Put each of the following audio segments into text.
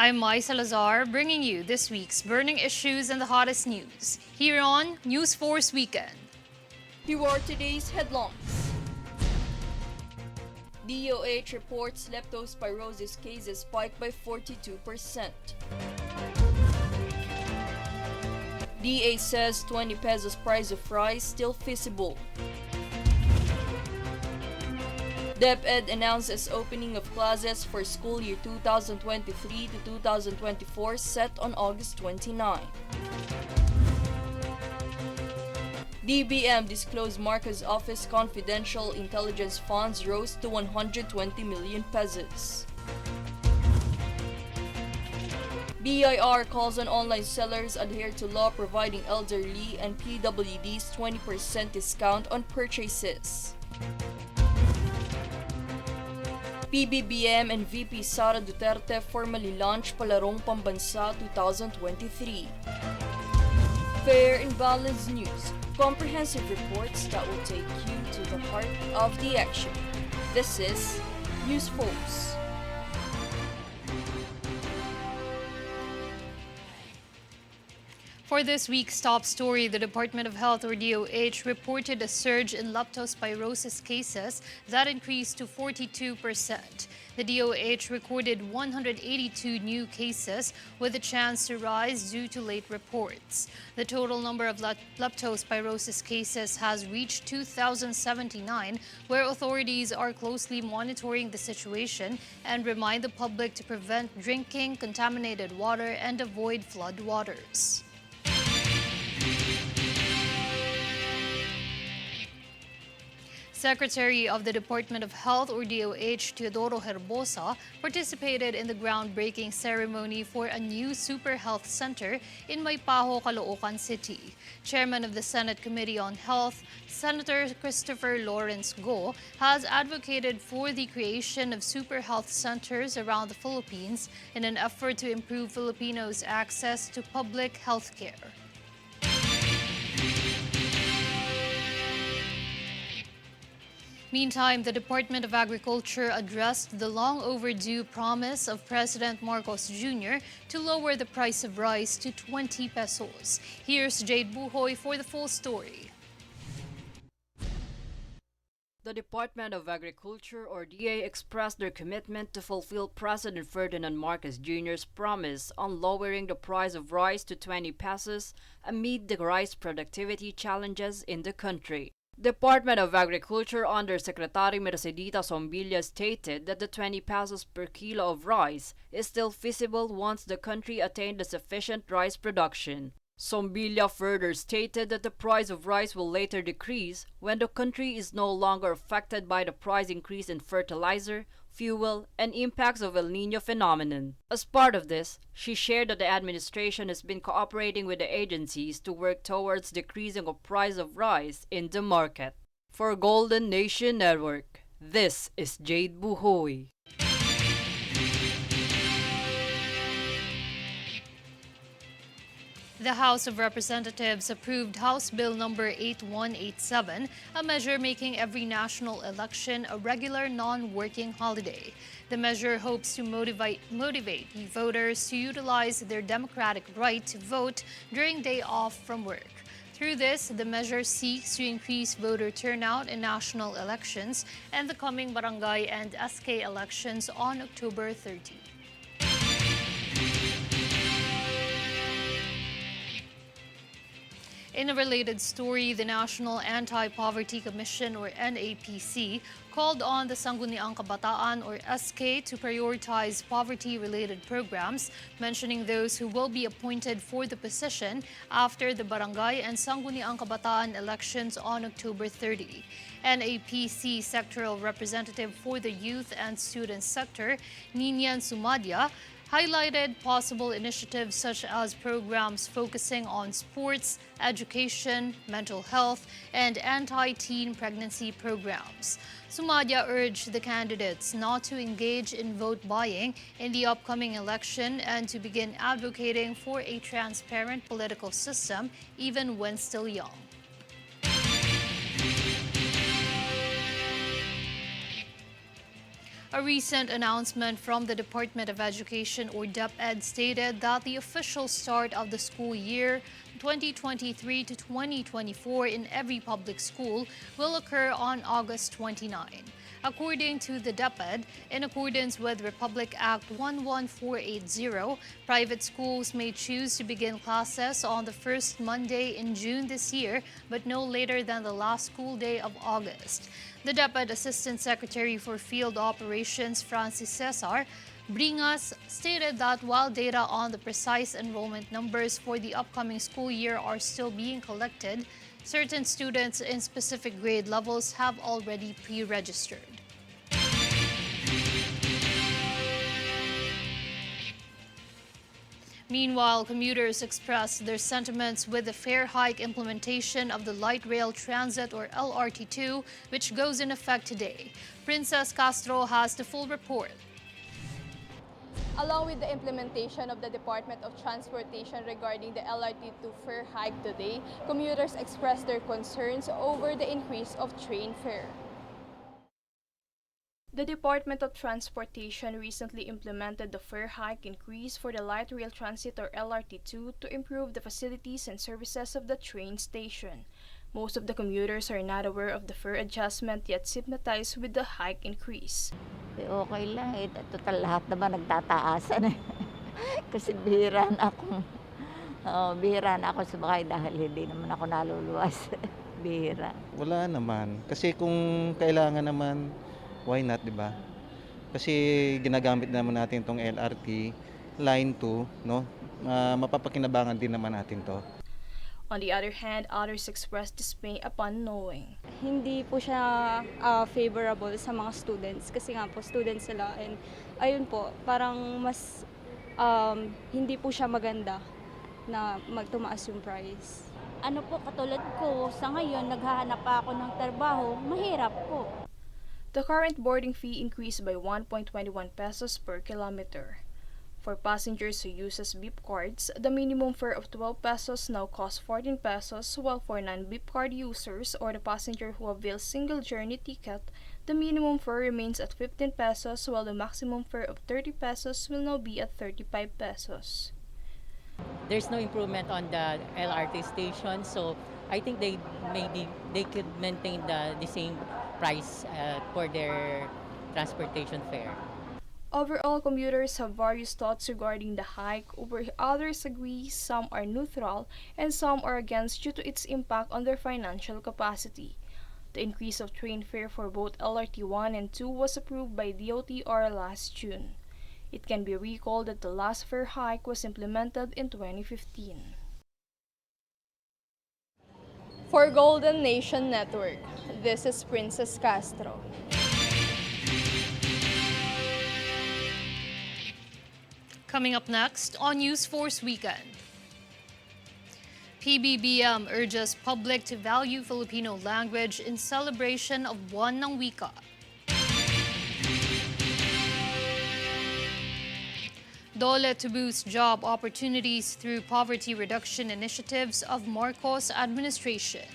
I'm Mai Salazar, bringing you this week's burning issues and the hottest news here on Newsforce Weekend. Here are today's headlines. DOH reports leptospirosis cases spiked by 42%. DA says 20 pesos price of rice still feasible. DepEd announces opening of classes for school year 2023 to 2024 set on August 29. PBBM disclosed Marcos office confidential intelligence funds rose to 120 million pesos. BIR calls on online sellers adhere to law providing elderly and PWDs 20% discount on purchases. PBBM and VP Sara Duterte formally launched Palarong Pambansa 2023. Fair and balanced news, comprehensive reports that will take you to the heart of the action. This is Newsforce. For this week's top story, the Department of Health or DOH reported a surge in leptospirosis cases that increased to 42%. The DOH recorded 182 new cases with a chance to rise due to late reports. The total number of leptospirosis cases has reached 2,079, where authorities are closely monitoring the situation and remind the public to prevent drinking contaminated water and avoid flood waters. Secretary of the Department of Health or DOH Teodoro Herbosa participated in the groundbreaking ceremony for a new Super Health Center in Maypaho, Caloocan City. Chairman of the Senate Committee on Health, Senator Christopher Lawrence Go, has advocated for the creation of super health centers around the Philippines in an effort to improve Filipinos' access to public health care. Meantime, the Department of Agriculture addressed the long overdue promise of President Marcos Jr. to lower the price of rice to 20 pesos. Here's Jade Buhoy for the full story. The Department of Agriculture or DA expressed their commitment to fulfill President Ferdinand Marcos Jr.'s promise on lowering the price of rice to 20 pesos amid the rice productivity challenges in the country. Department of Agriculture Undersecretary Mercedita Sombilla stated that the 20 pesos per kilo of rice is still feasible once the country attained a sufficient rice production. Sombilla further stated that the price of rice will later decrease when the country is no longer affected by the price increase in fertilizer, fuel, and impacts of El Niño phenomenon. As part of this, she shared that the administration has been cooperating with the agencies to work towards decreasing the price of rice in the market. For Golden Nation Network, this is Jade Buhoy. The House of Representatives approved House Bill number 8187, a measure making every national election a regular non-working holiday. The measure hopes to motivate voters to utilize their democratic right to vote during day off from work. Through this, the measure seeks to increase voter turnout in national elections and the coming barangay and SK elections on October 30. In a related story, the National Anti-Poverty Commission or NAPC called on the Sangguniang Kabataan or SK to prioritize poverty-related programs, mentioning those who will be appointed for the position after the Barangay and Sangguniang Kabataan elections on October 30. NAPC Sectoral Representative for the Youth and Students Sector, Ninian Sumadia, highlighted possible initiatives such as programs focusing on sports, education, mental health, and anti-teen pregnancy programs. Sumadia urged the candidates not to engage in vote buying in the upcoming election and to begin advocating for a transparent political system even when still young. A recent announcement from the Department of Education or DepEd stated that the official start of the school year 2023 to 2024 in every public school will occur on August 29. According to the DepEd, in accordance with Republic Act 11480, private schools may choose to begin classes on the first Monday in June this year, but no later than the last school day of August. The DepEd Assistant Secretary for Field Operations, Francis Cesar, Bringas, stated that while data on the precise enrollment numbers for the upcoming school year are still being collected, certain students in specific grade levels have already pre-registered. Meanwhile, commuters expressed their sentiments with the fare hike implementation of the Light Rail Transit or LRT2, which goes in effect today. Princess Castro has the full report. Along with the implementation of the Department of Transportation regarding the LRT2 fare hike today, commuters expressed their concerns over the increase of train fare. The Department of Transportation recently implemented the fare hike increase for the Light Rail Transit or LRT2 to improve the facilities and services of the train station. Most of the commuters are not aware of the fare adjustment yet sympathize with the hike increase. Okay lang eh. Total lahat naman nagtataasan eh. Kasi bihira na ako sumakay dahil hindi naman ako naluluwas. Bihira. Wala naman. Kasi kung kailangan naman, why not, di ba? Kasi ginagamit naman natin tong LRT line 2, no? Mapapakinabangan din naman natin to. On the other hand, others expressed dismay upon knowing. Hindi po siya favorable sa mga students kasi nga po students sila and ayun po, parang mas hindi po siya maganda na magtumaas yung price. Ano po, katulad ko, sa ngayon naghahanap pa ako ng trabaho, mahirap po. The current boarding fee increased by 1.21 pesos per kilometer. For passengers who uses beep cards, the minimum fare of 12 pesos now costs 14 pesos, while for non-beep card users or the passenger who avails single journey ticket, the minimum fare remains at 15 pesos, while the maximum fare of 30 pesos will now be at 35 pesos. There's no improvement on the LRT station, so I think they could maintain the same price for their transportation fare. Overall, commuters have various thoughts regarding the hike, where others agree, some are neutral, and some are against due to its impact on their financial capacity. The increase of train fare for both LRT 1 and 2 was approved by DOTR last June. It can be recalled that the last fare hike was implemented in 2015. For Golden Nation Network, this is Princess Castro. Coming up next on Newsforce Weekend. PBBM urges public to value Filipino language in celebration of Buwan ng Wika. DOLE to boost job opportunities through poverty reduction initiatives of Marcos administration.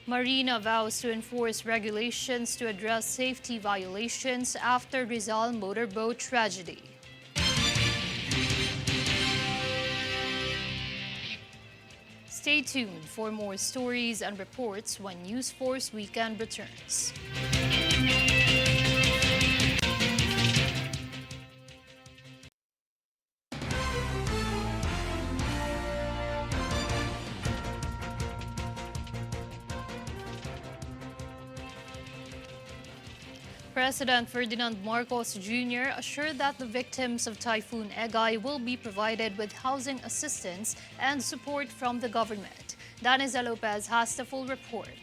Marina vows to enforce regulations to address safety violations after Rizal motorboat tragedy. Stay tuned for more stories and reports when Newsforce Weekend returns. President Ferdinand Marcos Jr. assured that the victims of Typhoon Egay will be provided with housing assistance and support from the government. Daniza Lopez has the full report.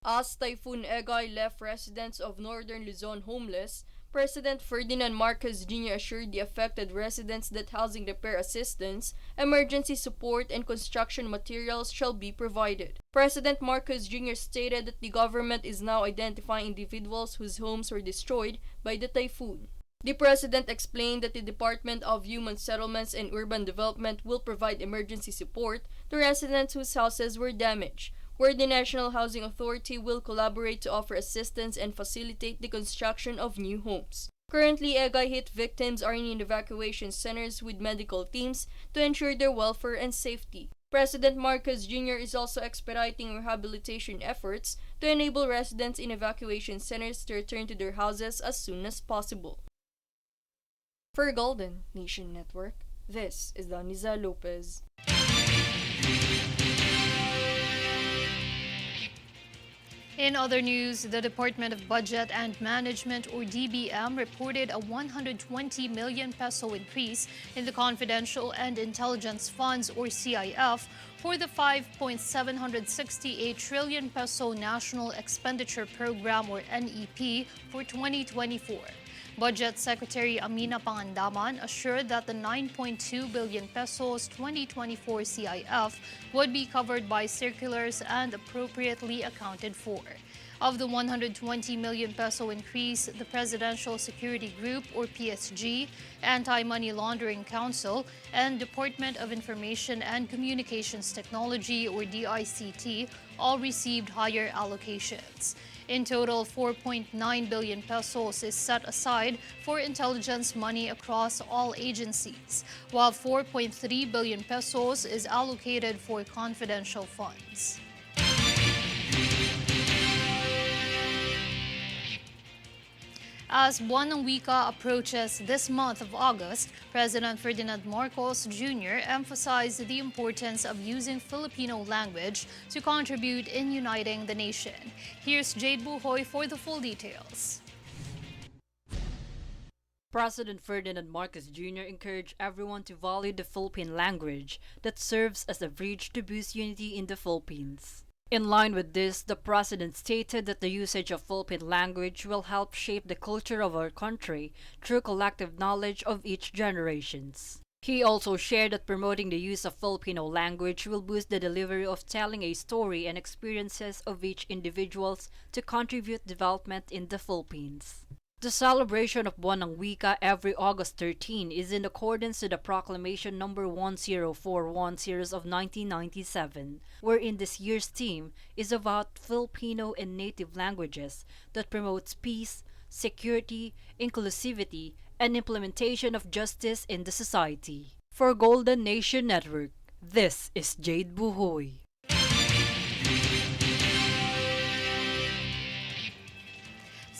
As Typhoon Egay left residents of northern Luzon homeless, President Ferdinand Marcos Jr. assured the affected residents that housing repair assistance, emergency support, and construction materials shall be provided. President Marcos Jr. stated that the government is now identifying individuals whose homes were destroyed by the typhoon. The President explained that the Department of Human Settlements and Urban Development will provide emergency support to residents whose houses were damaged, where the National Housing Authority will collaborate to offer assistance and facilitate the construction of new homes. Currently, EGAI hit victims are in evacuation centers with medical teams to ensure their welfare and safety. President Marcos Jr. is also expediting rehabilitation efforts to enable residents in evacuation centers to return to their houses as soon as possible. For Golden Nation Network, this is Daniza Lopez. In other news, the Department of Budget and Management, or DBM, reported a 120 million peso increase in the Confidential and Intelligence Funds, or CIF, for the 5.768 trillion peso National Expenditure Program, or NEP, for 2024. Budget Secretary Amina Pangandaman assured that the 9.2 billion pesos 2024 CIF would be covered by circulars and appropriately accounted for. Of the 120 million peso increase, the Presidential Security Group, or PSG, Anti-Money Laundering Council, and Department of Information and Communications Technology, or DICT, all received higher allocations. In total, 4.9 billion pesos is set aside for intelligence money across all agencies, while 4.3 billion pesos is allocated for confidential funds. As Buwan ng Wika approaches this month of August, President Ferdinand Marcos Jr. emphasized the importance of using Filipino language to contribute in uniting the nation. Here's Jade Buhoy for the full details. President Ferdinand Marcos Jr. encouraged everyone to value the Philippine language that serves as a bridge to boost unity in the Philippines. In line with this, the President stated that the usage of Philippine language will help shape the culture of our country through collective knowledge of each generations. He also shared that promoting the use of Filipino language will boost the delivery of telling a story and experiences of each individuals to contribute development in the Philippines. The celebration of Buwan ng Wika every August 13 is in accordance to the Proclamation No. 10410 series of 1997, wherein this year's theme is about Filipino and native languages that promotes peace, security, inclusivity, and implementation of justice in the society. For Golden Nation Network, this is Jade Buhoy.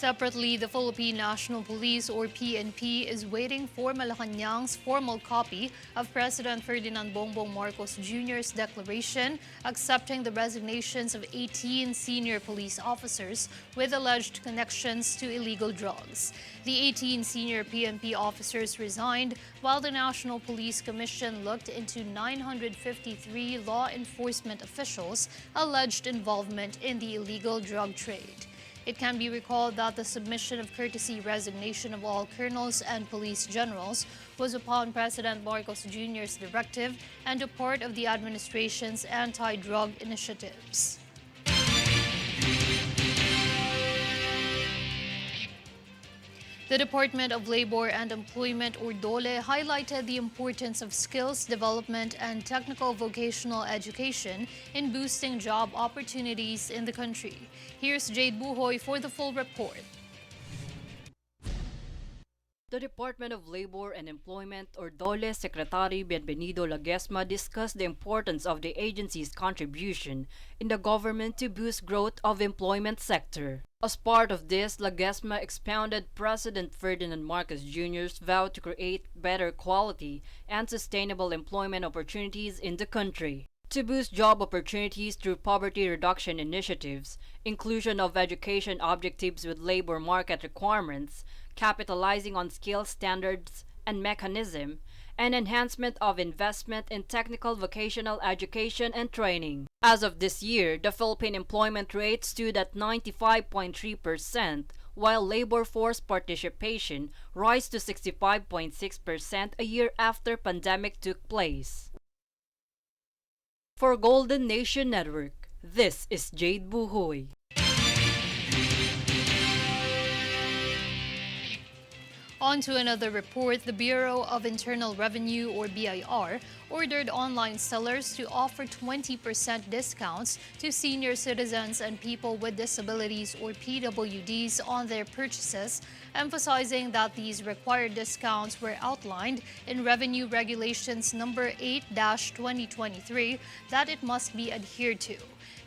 Separately, the Philippine National Police, or PNP, is waiting for Malacanang's formal copy of President Ferdinand Bongbong Marcos Jr.'s declaration accepting the resignations of 18 senior police officers with alleged connections to illegal drugs. The 18 senior PNP officers resigned while the National Police Commission looked into 953 law enforcement officials' alleged involvement in the illegal drug trade. It can be recalled that the submission of courtesy resignation of all colonels and police generals was upon President Marcos Jr.'s directive and a part of the administration's anti-drug initiatives. The Department of Labor and Employment, or DOLE, highlighted the importance of skills development and technical vocational education in boosting job opportunities in the country. Here's Jade Buhoy for the full report. The Department of Labor and Employment, or DOLE, Secretary Bienvenido Laguesma discussed the importance of the agency's contribution in the government to boost growth of employment sector. As part of this, Laguesma expounded President Ferdinand Marcos Jr.'s vow to create better quality and sustainable employment opportunities in the country. To boost job opportunities through poverty reduction initiatives, inclusion of education objectives with labor market requirements, capitalizing on skill standards and mechanism, and enhancement of investment in technical vocational education and training. As of this year, the Philippine employment rate stood at 95.3%, while labor force participation rose to 65.6% a year after pandemic took place. For Golden Nation Network, this is Jade Buhoy. On to another report. The Bureau of Internal Revenue, or BIR, ordered online sellers to offer 20% discounts to senior citizens and people with disabilities or PWDs on their purchases, emphasizing that these required discounts were outlined in Revenue Regulations number 8-2023 that it must be adhered to.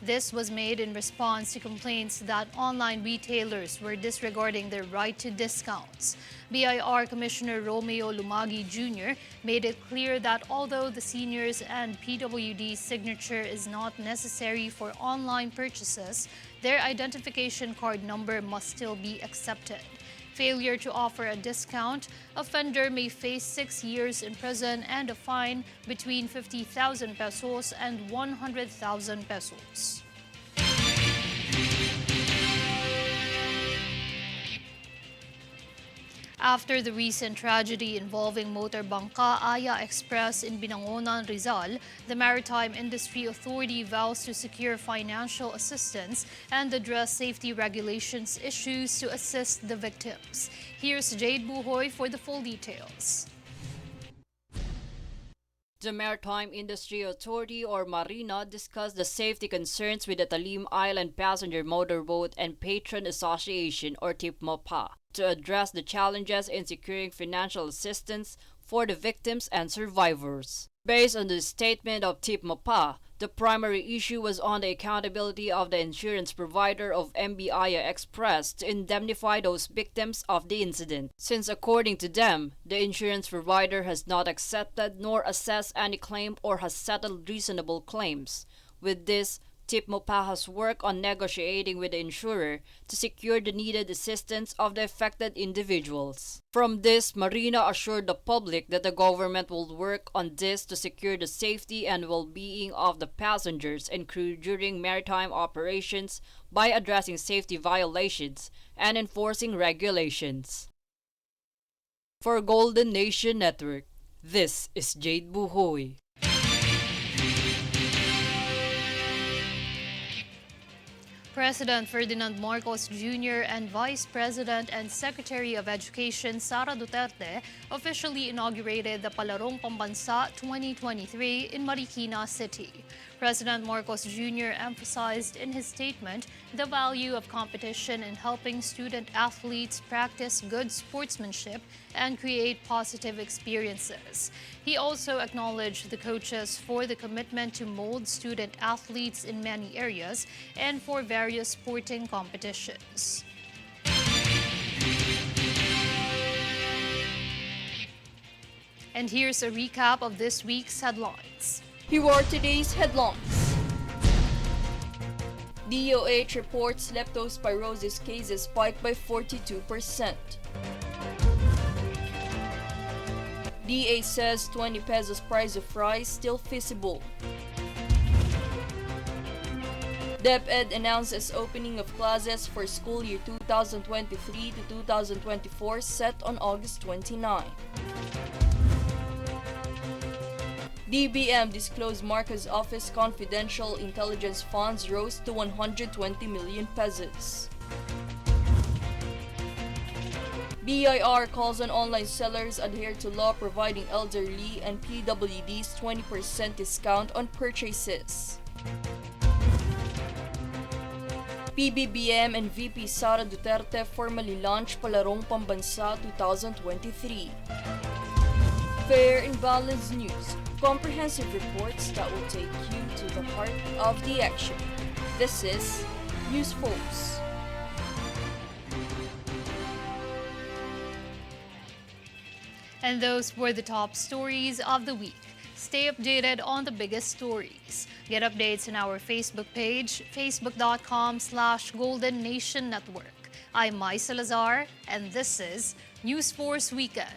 This was made in response to complaints that online retailers were disregarding their right to discounts. BIR Commissioner Romeo Lumagi Jr. made it clear that although the seniors and PWD signature is not necessary for online purchases, their identification card number must still be accepted. Failure to offer a discount, offender may face 6 years in prison and a fine between 50,000 pesos and 100,000 pesos. After the recent tragedy involving motor bangka Aya Express in Binangonan, Rizal, the Maritime Industry Authority vows to secure financial assistance and address safety regulations issues to assist the victims. Here's Jade Buhoy for the full details. The Maritime Industry Authority or Marina discussed the safety concerns with the Talim Island Passenger Motorboat and Patron Association or TIPMOPA to address the challenges in securing financial assistance for the victims and survivors. Based on the statement of TIPMOPA, the primary issue was on the accountability of the insurance provider of MB Aya Express to indemnify those victims of the incident, since according to them, the insurance provider has not accepted nor assessed any claim or has settled reasonable claims. With this, TIPMOPA has worked on negotiating with the insurer to secure the needed assistance of the affected individuals. From this, Marina assured the public that the government will work on this to secure the safety and well-being of the passengers and crew during maritime operations by addressing safety violations and enforcing regulations. For Golden Nation Network, this is Jade Buhoy. President Ferdinand Marcos Jr. and Vice President and Secretary of Education Sara Duterte officially inaugurated the Palarong Pambansa 2023 in Marikina City. President Marcos Jr. emphasized in his statement the value of competition in helping student athletes practice good sportsmanship and create positive experiences. He also acknowledged the coaches for the commitment to mold student athletes in many areas and for various sporting competitions. And here's a recap of this week's headlines. Here are today's headlines. DOH reports leptospirosis cases spiked by 42%. DA says 20 pesos price of rice still feasible. DepEd announces opening of classes for school year 2023 to 2024 set on August 29. PBBM disclosed Marcos' office confidential intelligence funds rose to 120 million pesos. BIR calls on online sellers adhere to law providing elderly and PWDs 20% discount on purchases. PBBM and VP Sara Duterte formally launched Palarong Pambansa 2023. Fair and balanced news. Comprehensive reports that will take you to the heart of the action. This is Newsforce. And those were the top stories of the week. Stay updated on the biggest stories. Get updates on our Facebook page, facebook.com/Golden Nation Network. I'm Mai Salazar, and this is Newsforce Weekend.